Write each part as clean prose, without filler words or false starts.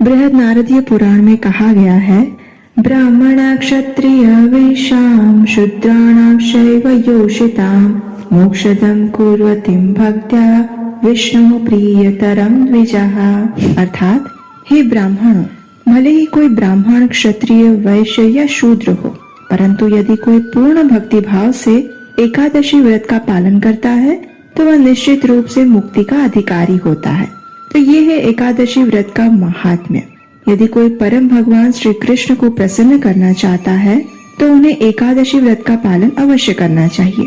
बृहद नारदीय पुराण में कहा गया है, ब्राह्मण क्षत्रिय वैश्याम शूद्राणाम शैव योषिताम मोक्षदं कुर्वतीं भक्त्या विष्णु प्रियतरम द्विजः। अर्थात हे ब्राह्मणों, भले ही कोई ब्राह्मण क्षत्रिय वैश्य या शूद्र हो, परंतु यदि कोई पूर्ण भक्ति भाव से एकादशी व्रत का पालन करता है तो वह निश्चित रूप से मुक्ति का अधिकारी होता है। तो ये है एकादशी व्रत का महात्म्य। यदि कोई परम भगवान श्री कृष्ण को प्रसन्न करना चाहता है तो उन्हें एकादशी व्रत का पालन अवश्य करना चाहिए।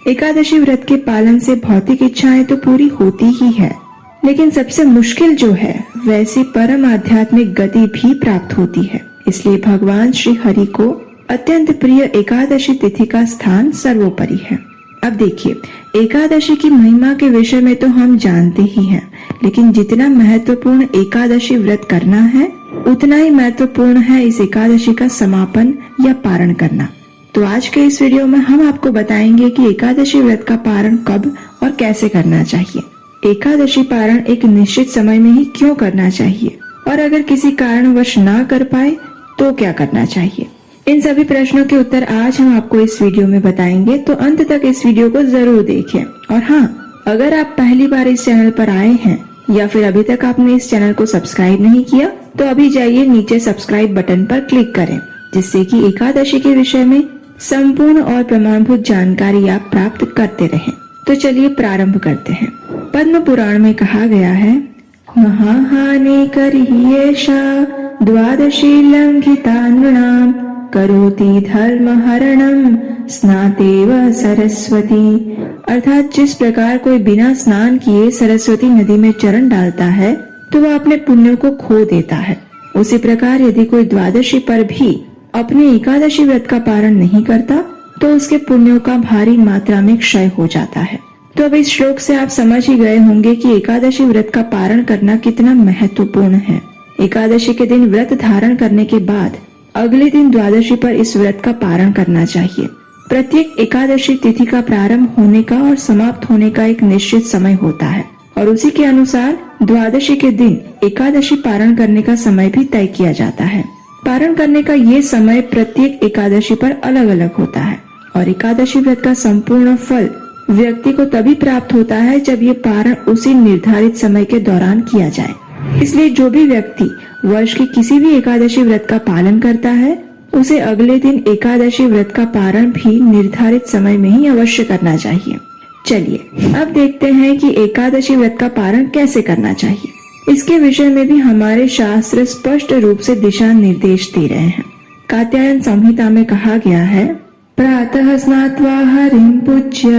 एकादशी व्रत के पालन से भौतिक इच्छाएं तो पूरी होती ही है, लेकिन सबसे मुश्किल जो है वैसी परम आध्यात्मिक गति भी प्राप्त होती है। इसलिए भगवान श्री हरि को अत्यंत प्रिय एकादशी तिथि का स्थान सर्वोपरि है। अब देखिए, एकादशी की महिमा के विषय में तो हम जानते ही हैं, लेकिन जितना महत्वपूर्ण एकादशी व्रत करना है उतना ही महत्वपूर्ण है इस एकादशी का समापन या पारण करना। तो आज के इस वीडियो में हम आपको बताएंगे कि एकादशी व्रत का पारण कब और कैसे करना चाहिए, एकादशी पारण एक निश्चित समय में ही क्यों करना चाहिए, और अगर किसी कारणवश ना कर पाए तो क्या करना चाहिए। इन सभी प्रश्नों के उत्तर आज हम आपको इस वीडियो में बताएंगे, तो अंत तक इस वीडियो को जरूर देखें। और हाँ, अगर आप पहली बार इस चैनल पर आए हैं या फिर अभी तक आपने इस चैनल को सब्सक्राइब नहीं किया तो अभी जाइए नीचे सब्सक्राइब बटन पर क्लिक करें, जिससे कि एकादशी के विषय में संपूर्ण और प्रमाणभूत जानकारी आप प्राप्त करते रहें। तो चलिए प्रारंभ करते हैं। पद्म पुराण में कहा गया है, महाहानि करियेषा द्वादशी लंघिता नृणाम करोति धर्म हरणम स्नातेव सरस्वती। अर्थात जिस प्रकार कोई बिना स्नान किए सरस्वती नदी में चरण डालता है तो वह अपने पुण्यों को खो देता है, उसी प्रकार यदि कोई द्वादशी पर भी अपने एकादशी व्रत का पारण नहीं करता तो उसके पुण्यों का भारी मात्रा में क्षय हो जाता है। तो अब इस श्लोक से आप समझ ही गए होंगे कि एकादशी व्रत का पारण करना कितना महत्वपूर्ण है। एकादशी के दिन व्रत धारण करने के बाद अगले दिन द्वादशी पर इस व्रत का पारण करना चाहिए। प्रत्येक एकादशी तिथि का प्रारंभ होने का और समाप्त होने का एक निश्चित समय होता है और उसी के अनुसार द्वादशी के दिन एकादशी पारण करने का समय भी तय किया जाता है। पारण करने का ये समय प्रत्येक एकादशी पर अलग अलग होता है और एकादशी व्रत का संपूर्ण फल व्यक्ति को तभी प्राप्त होता है जब ये पारण उसी निर्धारित समय के दौरान किया जाए। इसलिए जो भी व्यक्ति वर्ष की किसी भी एकादशी व्रत का पालन करता है उसे अगले दिन एकादशी व्रत का पारण भी निर्धारित समय में ही अवश्य करना चाहिए। चलिए अब देखते हैं कि एकादशी व्रत का पारण कैसे करना चाहिए। इसके विषय में भी हमारे शास्त्र स्पष्ट रूप से दिशा निर्देश दे रहे हैं। कात्यायन संहिता में कहा गया है, प्रातः स्नात्वा हरिं पूज्य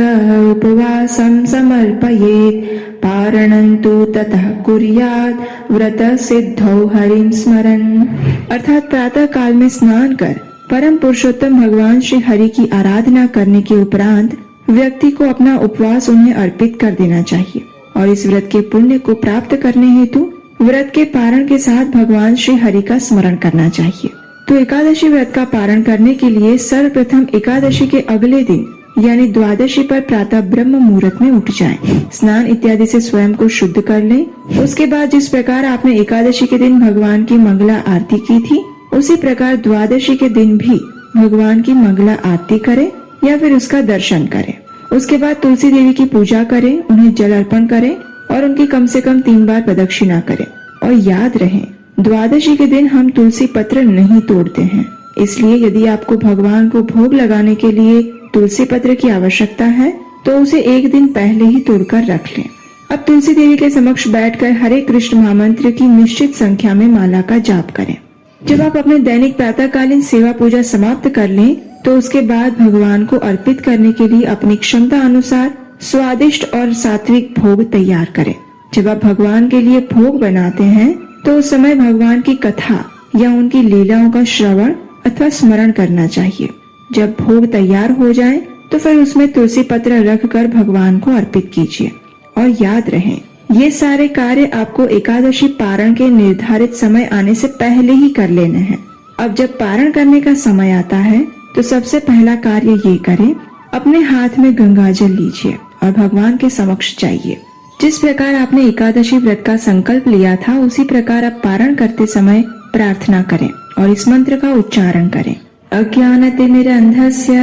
उपवासं समर्पयेत् पारणं तु ततः कुर्यात् व्रत सिद्धौ हरिं स्मरन्। अर्थात प्रातः काल में स्नान कर परम पुरुषोत्तम भगवान श्री हरि की आराधना करने के उपरांत व्यक्ति को अपना उपवास उन्हें अर्पित कर देना चाहिए और इस व्रत के पुण्य को प्राप्त करने हेतु व्रत के पारण के साथ भगवान श्री हरि का स्मरण करना चाहिए। तो एकादशी व्रत का पारण करने के लिए सर्वप्रथम एकादशी के अगले दिन यानी द्वादशी पर प्रातः ब्रह्म मुहूर्त में उठ जाएं, स्नान इत्यादि से स्वयं को शुद्ध कर लें। उसके बाद जिस प्रकार आपने एकादशी के दिन भगवान की मंगला आरती की थी उसी प्रकार द्वादशी के दिन भी भगवान की मंगला आरती करें या फिर उसका दर्शन करें। उसके बाद तुलसी देवी की पूजा करें, उन्हें जल अर्पण करें और उनकी कम से कम 3 बार प्रदक्षिणा करें। और याद रहे, द्वादशी के दिन हम तुलसी पत्र नहीं तोड़ते हैं, इसलिए यदि आपको भगवान को भोग लगाने के लिए तुलसी पत्र की आवश्यकता है तो उसे एक दिन पहले ही तोड़कर रख लें। अब तुलसी देवी के समक्ष बैठकर हरे कृष्ण महामंत्र की निश्चित संख्या में माला का जाप करें। जब आप अपने दैनिक प्रातःकालीन सेवा पूजा समाप्त कर लें तो उसके बाद भगवान को अर्पित करने के लिए अपनी क्षमता अनुसार स्वादिष्ट और सात्विक भोग तैयार करें। जब आप भगवान के लिए भोग बनाते हैं तो उस समय भगवान की कथा या उनकी लीलाओं का श्रवण अथवा स्मरण करना चाहिए। जब भोग तैयार हो जाए तो फिर उसमें तुलसी पत्र रखकर भगवान को अर्पित कीजिए। और याद रहे, ये सारे कार्य आपको एकादशी पारण के निर्धारित समय आने से पहले ही कर लेने हैं। अब जब पारण करने का समय आता है तो सबसे पहला कार्य ये करें, अपने हाथ में गंगा जल लीजिए और भगवान के समक्ष जाइए। जिस प्रकार आपने एकादशी व्रत का संकल्प लिया था, उसी प्रकार अब पारण करते समय प्रार्थना करें और इस मंत्र का उच्चारण करें। अज्ञानतिमिरन्धस्य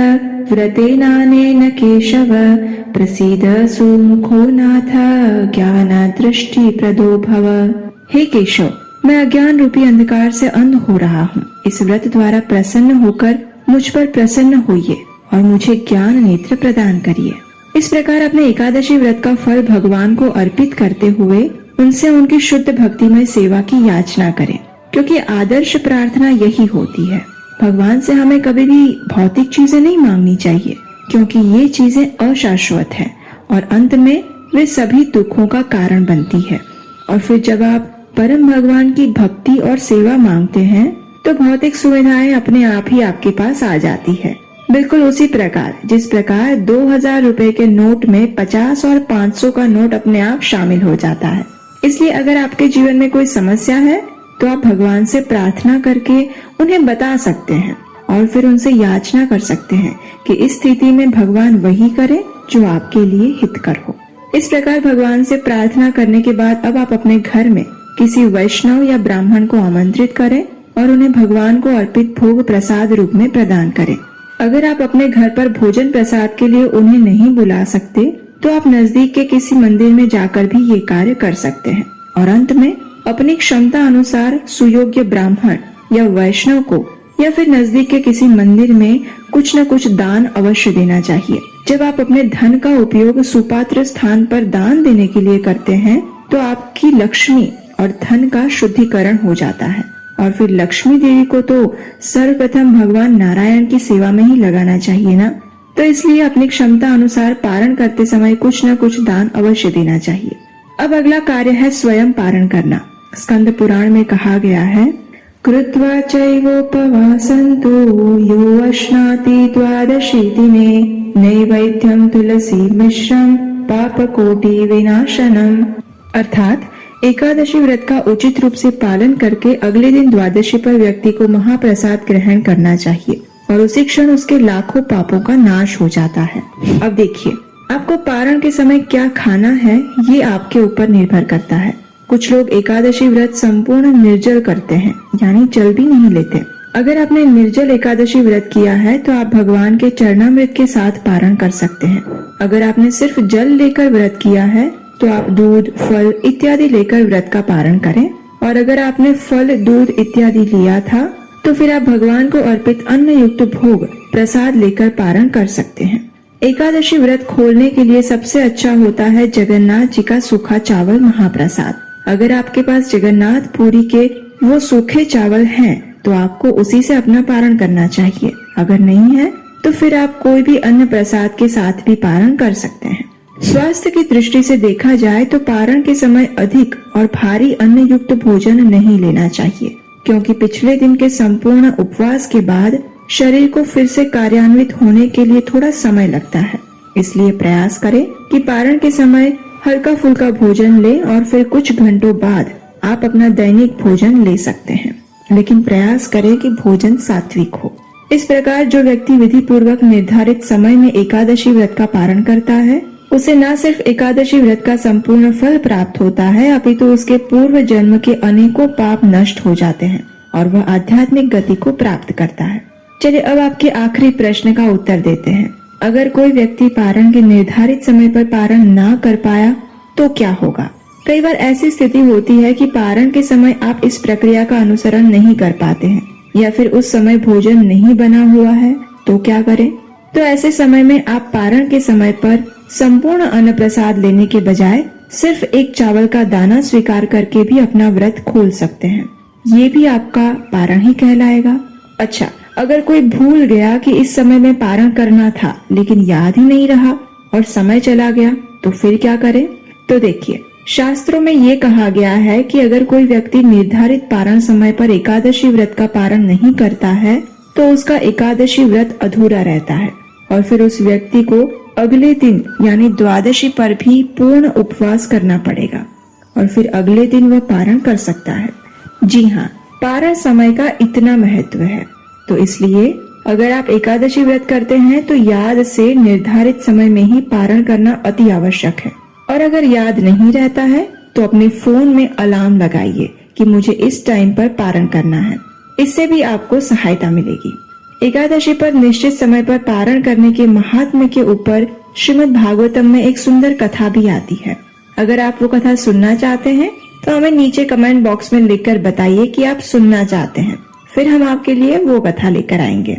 व्रतेनानेन केशव प्रसीद सुमुखो नाथ ज्ञान दृष्टि प्रदो भव। हे केशव, मैं अज्ञान रूपी अंधकार से अंध हो रहा हूँ। इस व्रत द्वारा प्रसन्न होकर मुझ पर प्रसन्न होइए और मुझे ज्ञान नेत्र प्रदान करिए। इस प्रकार अपने एकादशी व्रत का फल भगवान को अर्पित करते हुए उनसे उनकी शुद्ध भक्तिमय सेवा की याचना करें, क्योंकि आदर्श प्रार्थना यही होती है। भगवान से हमें कभी भी भौतिक चीजें नहीं मांगनी चाहिए, क्योंकि ये चीजें अशाश्वत हैं और अंत में वे सभी दुखों का कारण बनती है। और फिर जब आप परम भगवान की भक्ति और सेवा मांगते हैं तो भौतिक सुविधाएं अपने आप ही आपके पास आ जाती है। बिल्कुल उसी प्रकार जिस प्रकार 2000 रुपए के नोट में 50 और 500 का नोट अपने आप शामिल हो जाता है। इसलिए अगर आपके जीवन में कोई समस्या है तो आप भगवान से प्रार्थना करके उन्हें बता सकते हैं और फिर उनसे याचना कर सकते हैं कि इस स्थिति में भगवान वही करे जो आपके लिए हितकर हो। इस प्रकार भगवान से प्रार्थना करने के बाद अब आप अपने घर में किसी वैष्णव या ब्राह्मण को आमंत्रित करें और उन्हें भगवान को अर्पित भोग प्रसाद रूप में प्रदान करें। अगर आप अपने घर पर भोजन प्रसाद के लिए उन्हें नहीं बुला सकते तो आप नजदीक के किसी मंदिर में जाकर भी ये कार्य कर सकते हैं और अंत में अपनी क्षमता अनुसार सुयोग्य ब्राह्मण या वैष्णव को या फिर नजदीक के किसी मंदिर में कुछ न कुछ दान अवश्य देना चाहिए। जब आप अपने धन का उपयोग सुपात्र स्थान पर दान देने के लिए करते हैं तो आपकी लक्ष्मी और धन का शुद्धिकरण हो जाता है और फिर लक्ष्मी देवी को तो सर्वप्रथम भगवान नारायण की सेवा में ही लगाना चाहिए ना। तो इसलिए अपनी क्षमता अनुसार पारण करते समय कुछ न कुछ दान अवश्य देना चाहिए। अब अगला कार्य है स्वयं पारण करना। स्कंद पुराण में कहा गया है, कृत्वा चैवोपवासन्तु यो अश्नाति द्वादशी दिने नैवेद्यं तुलसी मिश्रम पापकोटि विनाशनम। अर्थात एकादशी व्रत का उचित रूप से पालन करके अगले दिन द्वादशी पर व्यक्ति को महाप्रसाद ग्रहण करना चाहिए और उसी क्षण उसके लाखों पापों का नाश हो जाता है। अब देखिए, आपको पारण के समय क्या खाना है ये आपके ऊपर निर्भर करता है। कुछ लोग एकादशी व्रत संपूर्ण निर्जल करते हैं, यानी जल भी नहीं लेते। अगर आपने निर्जल एकादशी व्रत किया है तो आप भगवान के चरणामृत के साथ पारण कर सकते हैं। अगर आपने सिर्फ जल लेकर व्रत किया है तो आप दूध, फल इत्यादि लेकर व्रत का पारण करें और अगर आपने फल, दूध इत्यादि लिया था तो फिर आप भगवान को अर्पित अन्न युक्त भोग प्रसाद लेकर पारण कर सकते हैं। एकादशी व्रत खोलने के लिए सबसे अच्छा होता है जगन्नाथ जी का सूखा चावल महाप्रसाद। अगर आपके पास जगन्नाथ पुरी के वो सूखे चावल हैं तो आपको उसी से अपना पारण करना चाहिए। अगर नहीं है तो फिर आप कोई भी अन्न प्रसाद के साथ भी पारण कर सकते हैं। स्वास्थ्य की दृष्टि से देखा जाए तो पारण के समय अधिक और भारी अन्न युक्त भोजन नहीं लेना चाहिए, क्योंकि पिछले दिन के संपूर्ण उपवास के बाद शरीर को फिर से कार्यान्वित होने के लिए थोड़ा समय लगता है। इसलिए प्रयास करें कि पारण के समय हल्का फुल्का भोजन लें और फिर कुछ घंटों बाद आप अपना दैनिक भोजन ले सकते हैं, लेकिन प्रयास करें कि भोजन सात्विक हो। इस प्रकार जो व्यक्ति विधि पूर्वक निर्धारित समय में एकादशी व्रत का पारण करता है उसे न सिर्फ एकादशी व्रत का संपूर्ण फल प्राप्त होता है, अपितु उसके पूर्व जन्म के अनेकों पाप नष्ट हो जाते हैं और वह आध्यात्मिक गति को प्राप्त करता है। चलिए अब आपके आखिरी प्रश्न का उत्तर देते हैं। अगर कोई व्यक्ति पारण के निर्धारित समय पर पारण ना कर पाया तो क्या होगा? कई बार ऐसी स्थिति होती है कि पारण के समय आप इस प्रक्रिया का अनुसरण नहीं कर पाते हैं या फिर उस समय भोजन नहीं बना हुआ है, तो क्या करें? तो ऐसे समय में आप पारण के समय पर संपूर्ण अन्न प्रसाद लेने के बजाय सिर्फ एक चावल का दाना स्वीकार करके भी अपना व्रत खोल सकते हैं। ये भी आपका पारण ही कहलाएगा। अच्छा, अगर कोई भूल गया कि इस समय में पारण करना था लेकिन याद ही नहीं रहा और समय चला गया, तो फिर क्या करें? तो देखिए, शास्त्रों में ये कहा गया है कि अगर कोई व्यक्ति निर्धारित पारण समय पर एकादशी व्रत का पारण नहीं करता है तो उसका एकादशी व्रत अधूरा रहता है और फिर उस व्यक्ति को अगले दिन यानी द्वादशी पर भी पूर्ण उपवास करना पड़ेगा और फिर अगले दिन वह पारण कर सकता है। जी हाँ, पारण समय का इतना महत्व है, तो इसलिए अगर आप एकादशी व्रत करते हैं तो याद से निर्धारित समय में ही पारण करना अति आवश्यक है। और अगर याद नहीं रहता है तो अपने फोन में अलार्म लगाइए कि मुझे इस टाइम पर पारण करना है। इससे भी आपको सहायता मिलेगी। एकादशी पर निश्चित समय पर पारण करने के महात्म्य के ऊपर श्रीमद् भागवतम में एक सुंदर कथा भी आती है। अगर आप वो कथा सुनना चाहते हैं तो हमें नीचे कमेंट बॉक्स में लिखकर बताइए कि आप सुनना चाहते हैं, फिर हम आपके लिए वो कथा लेकर आएंगे।